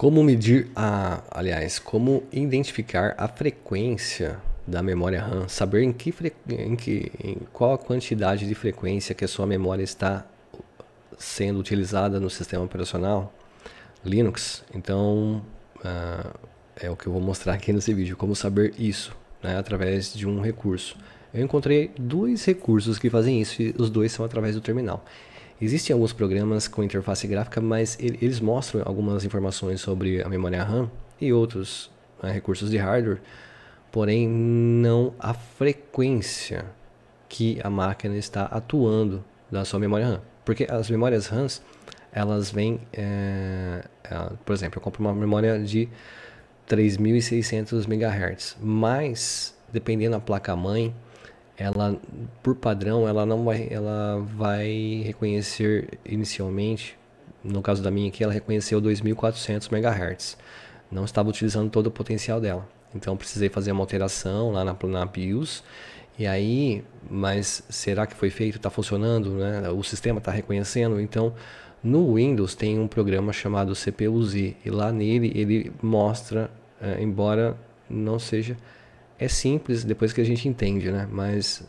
Como medir aliás, como identificar a frequência da memória RAM, saber em qual a quantidade de frequência que a sua memória está sendo utilizada no sistema operacional Linux. Então, é o que eu vou mostrar aqui nesse vídeo, como saber isso, né, através de um recurso. Eu encontrei dois recursos que fazem isso e os dois são através do terminal. Existem alguns programas com interface gráfica, mas eles mostram algumas informações sobre a memória RAM e outros recursos de hardware, porém não a frequência que a máquina está atuando da sua memória RAM. Porque as memórias RAMs, elas vêm, por exemplo, eu compro uma memória de 3.600 MHz, mas dependendo da placa-mãe, ela, por padrão, ela vai reconhecer inicialmente, no caso da minha aqui, ela reconheceu 2.400 MHz. Não estava utilizando todo o potencial dela. Então precisei fazer uma alteração lá na BIOS. E aí, mas será que foi feito? Está funcionando, né? O sistema está reconhecendo? Então, no Windows tem um programa chamado CPU-Z. E lá nele ele mostra, embora não seja... É simples depois que a gente entende, né? Mas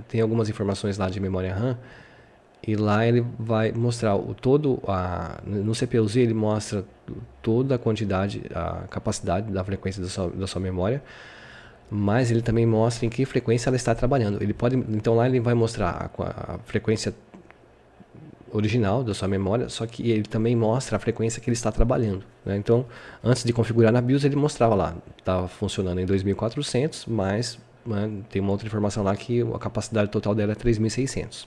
tem algumas informações lá de memória RAM e lá ele vai mostrar no CPU-Z ele mostra toda a quantidade, a capacidade da frequência da sua memória, mas ele também mostra em que frequência ela está trabalhando. Então lá ele vai mostrar a frequência original da sua memória, só que ele também mostra a frequência que ele está trabalhando, né? Então, antes de configurar na BIOS, ele mostrava lá, estava funcionando em 2.400, mas tem uma outra informação lá que a capacidade total dela é 3.600.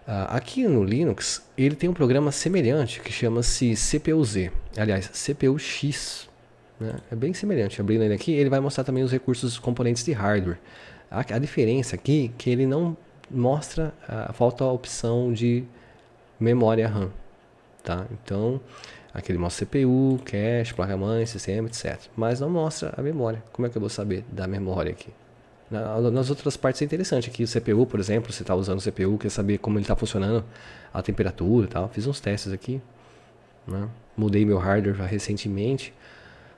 Aqui no Linux, ele tem um programa semelhante que chama-se CPU-Z, aliás, CPU-X, né? É bem semelhante. Abrindo ele aqui, ele vai mostrar também os recursos, componentes de hardware. A diferença aqui é que ele não mostra, falta a opção de memória RAM, tá? Então, aqui ele mostra CPU, cache, placa-mãe, sistema, etc. Mas não mostra a memória. Como é que eu vou saber da memória aqui? Nas outras partes é interessante. Aqui o CPU, por exemplo, você está usando o CPU, quer saber como ele está funcionando, a temperatura e tal. Fiz uns testes aqui, né? Mudei meu hardware recentemente.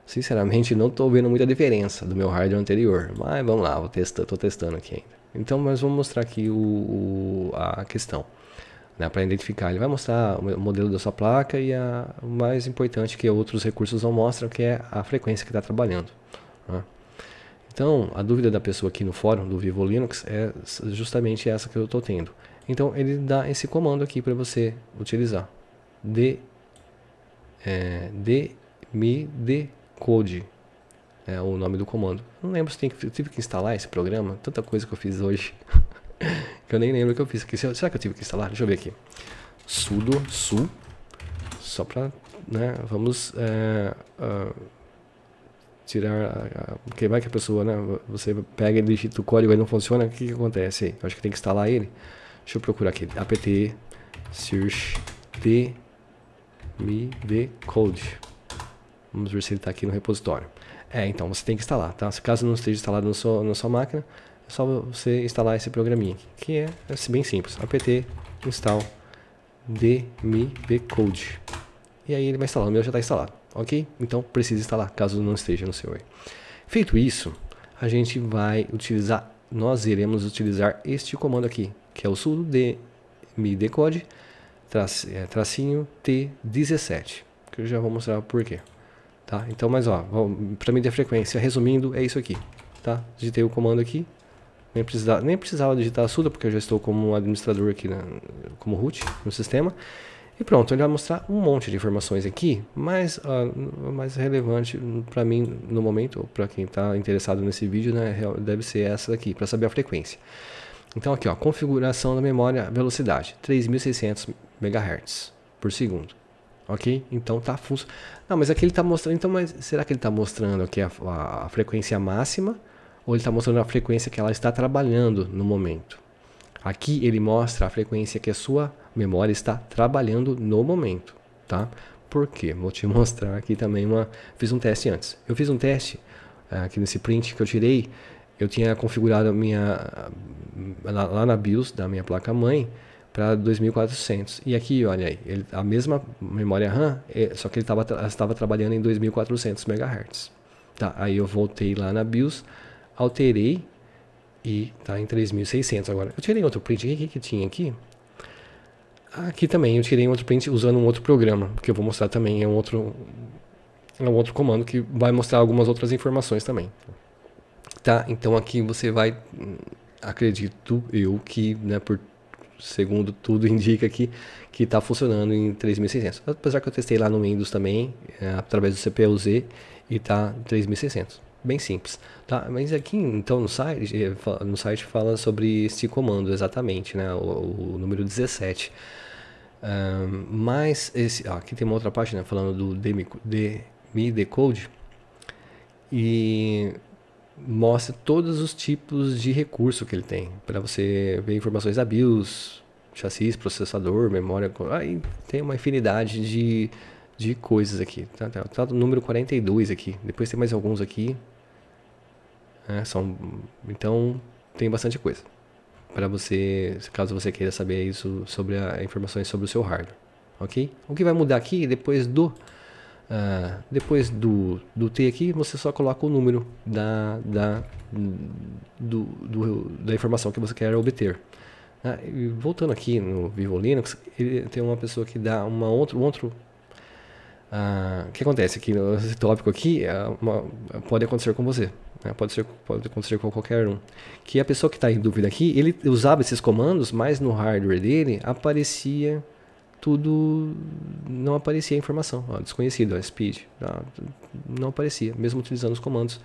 Sinceramente, não estou vendo muita diferença do meu hardware anterior. Mas vamos lá, estou testando aqui ainda. Então, mas vamos mostrar aqui a questão, né, para identificar. Ele vai mostrar o modelo da sua placa e o mais importante que outros recursos não mostram, que é a frequência que está trabalhando, né? Então, a dúvida da pessoa aqui no fórum do Vivo Linux é justamente essa que eu estou tendo. Então, ele dá esse comando aqui para você utilizar. dmidecode. É o nome do comando. Não lembro se eu tive que instalar esse programa. Tanta coisa que eu fiz hoje que eu nem lembro o que eu fiz aqui. Será que eu tive que instalar? Deixa eu ver aqui. Sudo su. Só pra, né, vamos tirar. Porque vai que a pessoa, né, você pega e digita o código e não funciona. O que acontece aí? Eu acho que tem que instalar ele. Deixa eu procurar aqui. apt search dmidecode. Vamos ver se ele está aqui no repositório. Então você tem que instalar, tá? Se caso não esteja instalado na sua máquina, é só você instalar esse programinha aqui, que é bem simples. apt install dmidecode. E aí ele vai instalar, o meu já está instalado, ok? Então precisa instalar, caso não esteja no seu aí. Feito isso, a gente vai utilizar, nós iremos utilizar este comando aqui, que é o sudo dmidecode tracinho T17, que eu já vou mostrar por quê. Tá? Então, mas ó, para medir a frequência, resumindo, é isso aqui, tá? Digitei o comando aqui, nem precisava digitar sudo, porque eu já estou como administrador aqui, como root no sistema. E pronto, ele vai mostrar um monte de informações aqui, mas o mais relevante para mim no momento, ou para quem está interessado nesse vídeo, né, deve ser essa daqui, para saber a frequência. Então aqui, ó, configuração da memória, velocidade, 3.600 MHz por segundo. Ok? Então tá funcionando. Não, mas aqui ele está mostrando. Então, mas será que ele está mostrando aqui a frequência máxima? Ou ele está mostrando a frequência que ela está trabalhando no momento? Aqui ele mostra a frequência que a sua memória está trabalhando no momento, tá? Por quê? Vou te mostrar aqui também fiz um teste antes. Eu fiz um teste aqui nesse print que eu tirei. Eu tinha configurado lá na BIOS da minha placa-mãe para 2400. E aqui, olha aí, a mesma memória RAM, só que ele estava trabalhando em 2400 MHz. Tá, aí eu voltei lá na BIOS, alterei e tá em 3600 agora. Eu tirei outro print, o que tinha aqui? Aqui também eu tirei um outro print usando um outro programa, que eu vou mostrar também, é um outro comando que vai mostrar algumas outras informações também. Tá, então aqui você vai, acredito eu que, né, segundo tudo indica aqui, que está funcionando em 3600. Apesar que eu testei lá no Windows também, através do CPU-Z, e tá 3600. Bem simples, tá? Mas aqui, então, no site fala sobre esse comando exatamente, né? O número 17. Mas aqui tem uma outra página falando do DMI Decode e mostra todos os tipos de recurso que ele tem para você ver informações da BIOS, chassis, processador, memória. Aí tem uma infinidade de coisas aqui. Tá no número 42 aqui. Depois tem mais alguns aqui. Então tem bastante coisa para você, caso você queira saber isso sobre informações sobre o seu hardware, ok? O que vai mudar aqui depois do T aqui, você só coloca o número da informação que você quer obter. E voltando aqui no Vivo Linux, ele tem uma pessoa que dá o que acontece aqui, esse tópico aqui pode acontecer com você, né? Pode acontecer com qualquer um. Que a pessoa que está em dúvida aqui, ele usava esses comandos, mas no hardware dele aparecia tudo, não aparecia a informação, desconhecido, speed, não aparecia, mesmo utilizando os comandos,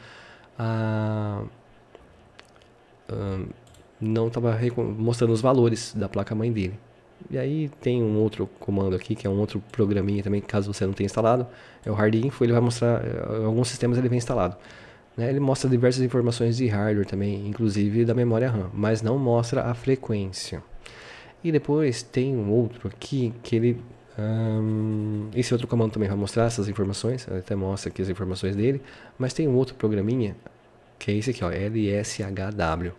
não estava mostrando os valores da placa-mãe dele. E aí tem um outro comando aqui, que é um outro programinha também, caso você não tenha instalado, é o hardinfo, ele vai mostrar, em alguns sistemas ele vem instalado. Né? Ele mostra diversas informações de hardware também, inclusive da memória RAM, mas não mostra a frequência. E depois tem um outro aqui, que ele... esse outro comando também vai mostrar essas informações, ele até mostra aqui as informações dele, mas tem um outro programinha, que é esse aqui, ó, LSHW.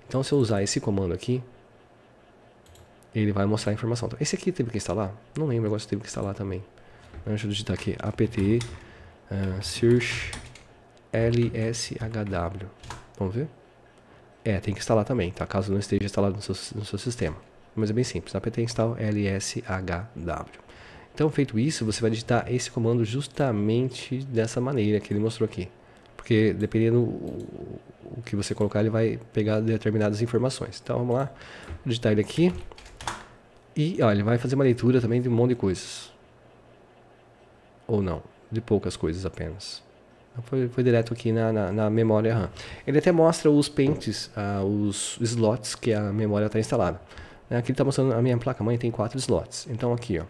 Então se eu usar esse comando aqui, ele vai mostrar a informação. Então, esse aqui teve que instalar? Não lembro agora se teve que instalar também. Deixa eu digitar aqui, apt search LSHW. Vamos ver? Tem que instalar também, tá? Caso não esteja instalado no seu sistema. Mas é bem simples, apt install LSHW. Então, feito isso, você vai digitar esse comando justamente dessa maneira que ele mostrou aqui. Porque dependendo o que você colocar, ele vai pegar determinadas informações. Então, vamos lá. Vou digitar ele aqui. E ele vai fazer uma leitura também de um monte de coisas. Ou não, de poucas coisas apenas. Foi direto aqui na memória RAM. Ele até mostra os pentes, os slots que a memória está instalada. Aqui ele está mostrando, a minha placa-mãe tem 4 slots. Então aqui, ó,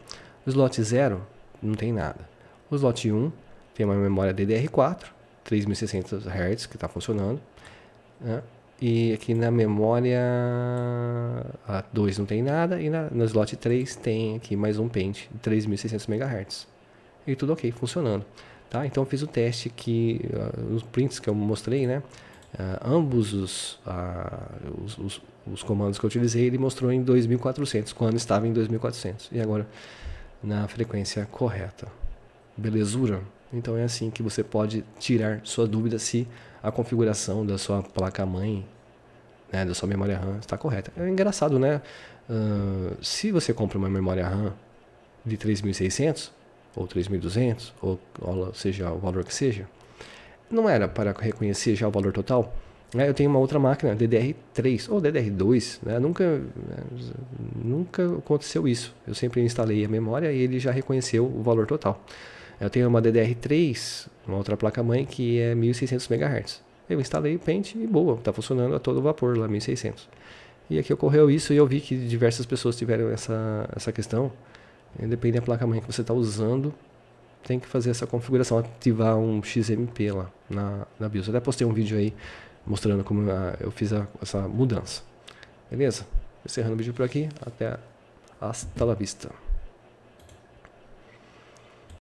o slot 0 não tem nada. O slot 1 tem uma memória DDR4, 3600 Hz que está funcionando. Né? E aqui na memória 2 não tem nada. E no slot 3 tem aqui mais um pente de 3600 MHz. E tudo ok, funcionando. Tá? Então eu fiz o teste aqui, os prints que eu mostrei, né? Ambos os comandos que eu utilizei, ele mostrou em 2400, quando estava em 2400. E agora na frequência correta. Belezura? Então é assim que você pode tirar sua dúvida se a configuração da sua placa-mãe, né, da sua memória RAM está correta. É engraçado, né? Se você compra uma memória RAM de 3600 ou 3200, ou seja, o valor que seja, não era para reconhecer já o valor total. Eu tenho uma outra máquina, DDR3 ou DDR2, né? Nunca aconteceu isso. Eu sempre instalei a memória e ele já reconheceu o valor total. Eu tenho uma DDR3, uma outra placa-mãe que é 1600 MHz. Eu instalei o pente e boa, está funcionando a todo vapor lá, 1600. E aqui ocorreu isso e eu vi que diversas pessoas tiveram essa questão. Depende da placa-mãe que você está usando, tem que fazer essa configuração, ativar um XMP lá na BIOS. Eu até postei um vídeo aí mostrando como eu fiz essa mudança. Beleza? Encerrando o vídeo por aqui. Hasta la vista.